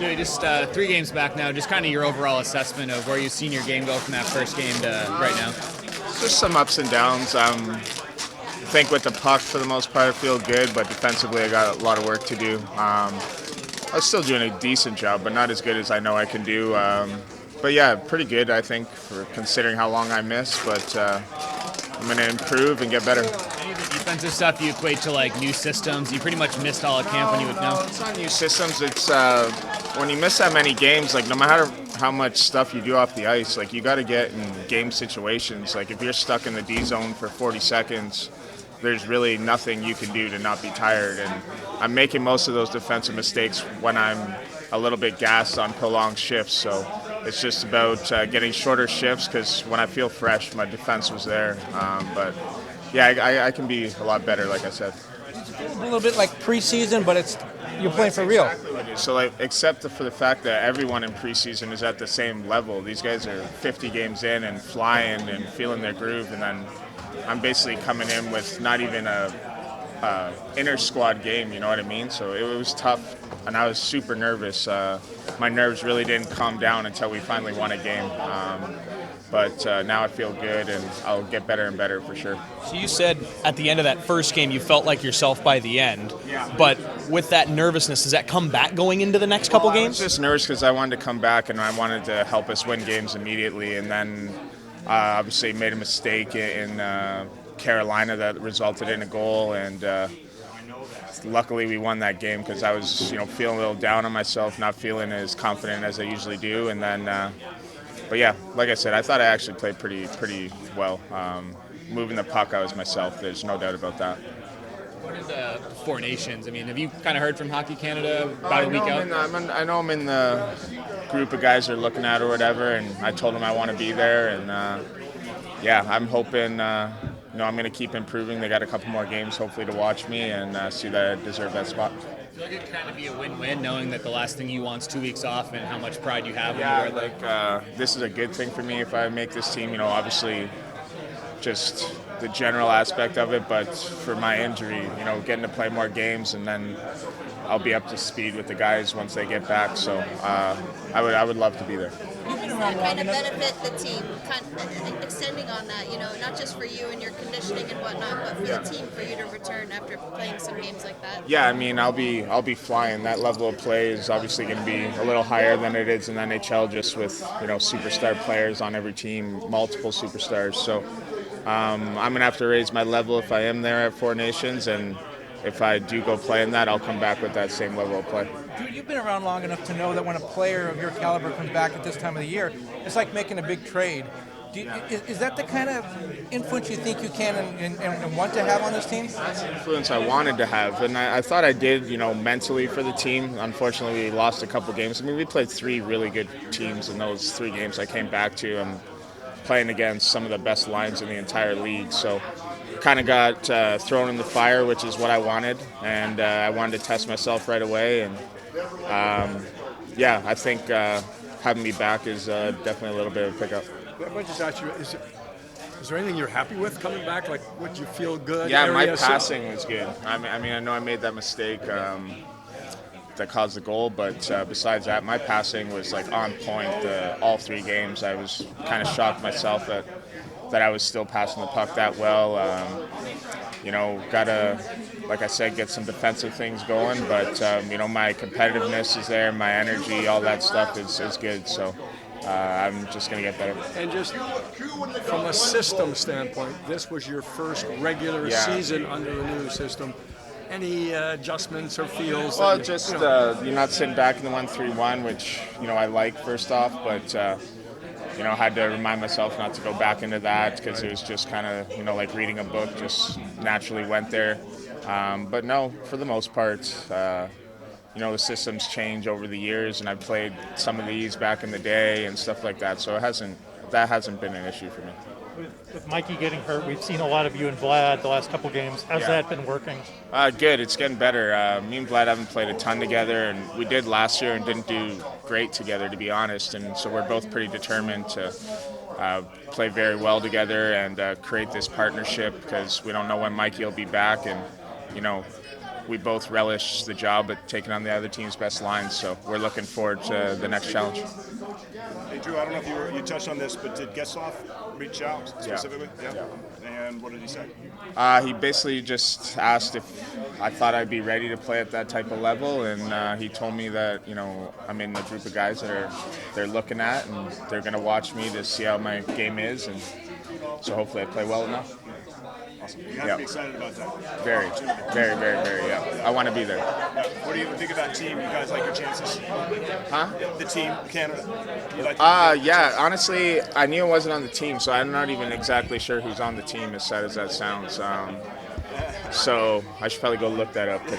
Dude, just 3 games back now, just kind of your overall assessment of where you've seen your game go from that first game to right now. Just some ups and downs. I think with the puck, for the most part, I feel good, but defensively, I got a lot of work to do. I was still doing a decent job, but not as good as I know I can do. But yeah, pretty good, I think, for considering how long I missed. But I'm going to improve and get better. Any of the defensive stuff you equate to like new systems? You pretty much missed all of camp when you would know. No, it's not new systems. It's when you miss that many games, like no matter how much stuff you do off the ice, like you got to get in game situations. Like if you're stuck in the D zone for 40 seconds, there's really nothing you can do to not be tired. And I'm making most of those defensive mistakes when I'm a little bit gassed on prolonged shifts. So it's just about getting shorter shifts because when I feel fresh, my defense was there. But yeah, I can be a lot better, like I said. A little bit like preseason, but you're playing for real. So, like, except for the fact that everyone in preseason is at the same level. These guys are 50 games in and flying and feeling their groove, and then I'm basically coming in with not even a inter squad game. You know what I mean? So it was tough, and I was super nervous. My nerves really didn't calm down until we finally won a game. But now I feel good, and I'll get better and better for sure. So you said at the end of that first game you felt like yourself by the end. Yeah. But with that nervousness, does that come back going into the next couple I games? was just nervous because I wanted to come back, and I wanted to help us win games immediately. And then obviously made a mistake in Carolina that resulted in a goal, and luckily we won that game because I was feeling a little down on myself, not feeling as confident as I usually do. And then but yeah, like I said, I thought I actually played pretty well. Moving the puck, I was myself. There's no doubt about that. What are the Four Nations? I mean, have you kind of heard from Hockey Canada about a week out? I know I'm in the group of guys they're looking at or whatever, and I told them I want to be there. And yeah, I'm hoping I'm going to keep improving. They got a couple more games hopefully to watch me and see that I deserve that spot. I feel like it kind of be a win-win knowing that the last thing you want is 2 weeks off and how much pride you have. Yeah, this is a good thing for me if I make this team. Obviously just the general aspect of it, but for my injury, getting to play more games, and then I'll be up to speed with the guys once they get back. So I would love to be there. That kind of benefit the team, extending on that, not just for you and your conditioning and whatnot, but for the team, for you to return after playing some games like that. Yeah, I mean, I'll be flying. That level of play is obviously going to be a little higher than it is in the NHL, just with superstar players on every team, multiple superstars. So I'm going to have to raise my level if I am there at Four Nations, and if I do go play in that, I'll come back with that same level of play. You've been around long enough to know that when a player of your caliber comes back at this time of the year, it's like making a big trade. Is that the kind of influence you think you can and want to have on this team? That's the influence I wanted to have, and I thought I did, mentally for the team. Unfortunately, we lost a couple games. I mean, we played 3 really good teams in those 3 games I came back to. I'm playing against some of the best lines in the entire league, so kind of got thrown in the fire, which is what I wanted, and I wanted to test myself right away. And yeah, I think having me back is definitely a little bit of a pickup. Let me just ask you, is there anything you're happy with coming back? Like, would you feel good? Yeah, my passing was good. I mean, I know I made that mistake that caused the goal, but besides that, my passing was like on point all 3 games. I was kind of shocked myself that I was still passing the puck that well. Gotta, like I said, get some defensive things going, but my competitiveness is there, my energy, all that stuff is good. So I'm just gonna get better. And just from a system standpoint, this was your first regular season under the new system. Any adjustments or feels? Well, you're not sitting back in the 1-3-1, which I like first off, but I had to remind myself not to go back into that because it was just kind of like reading a book, just naturally went there. But no, for the most part, the systems change over the years, and I've played some of these back in the day and stuff like that, so that hasn't been an issue for me. With Mikey getting hurt, we've seen a lot of you and Vlad the last couple games. How's that been working? Good. It's getting better. Me and Vlad haven't played a ton together, and we did last year and didn't do great together, to be honest. And so we're both pretty determined to play very well together and create this partnership because we don't know when Mikey will be back. And, we both relish the job at taking on the other team's best lines. So we're looking forward to the next challenge. Hey, Drew, I don't know if you touched on this, but did Getzlaf reach out specifically? Yeah. And what did he say? He basically just asked if I thought I'd be ready to play at that type of level, and he told me that I'm in the group of guys that they're looking at, and they're going to watch me to see how my game is, and so hopefully I play well enough. Awesome. You have to be excited about that. Very, very, very, very. Yeah, I want to be there. Yeah. What do you think of that team? You guys like your chances? Huh? The team, Canada. You like yeah. Honestly, I knew I wasn't on the team, so I'm not even exactly sure who's on the team. As sad as that sounds, so I should probably go look that up today.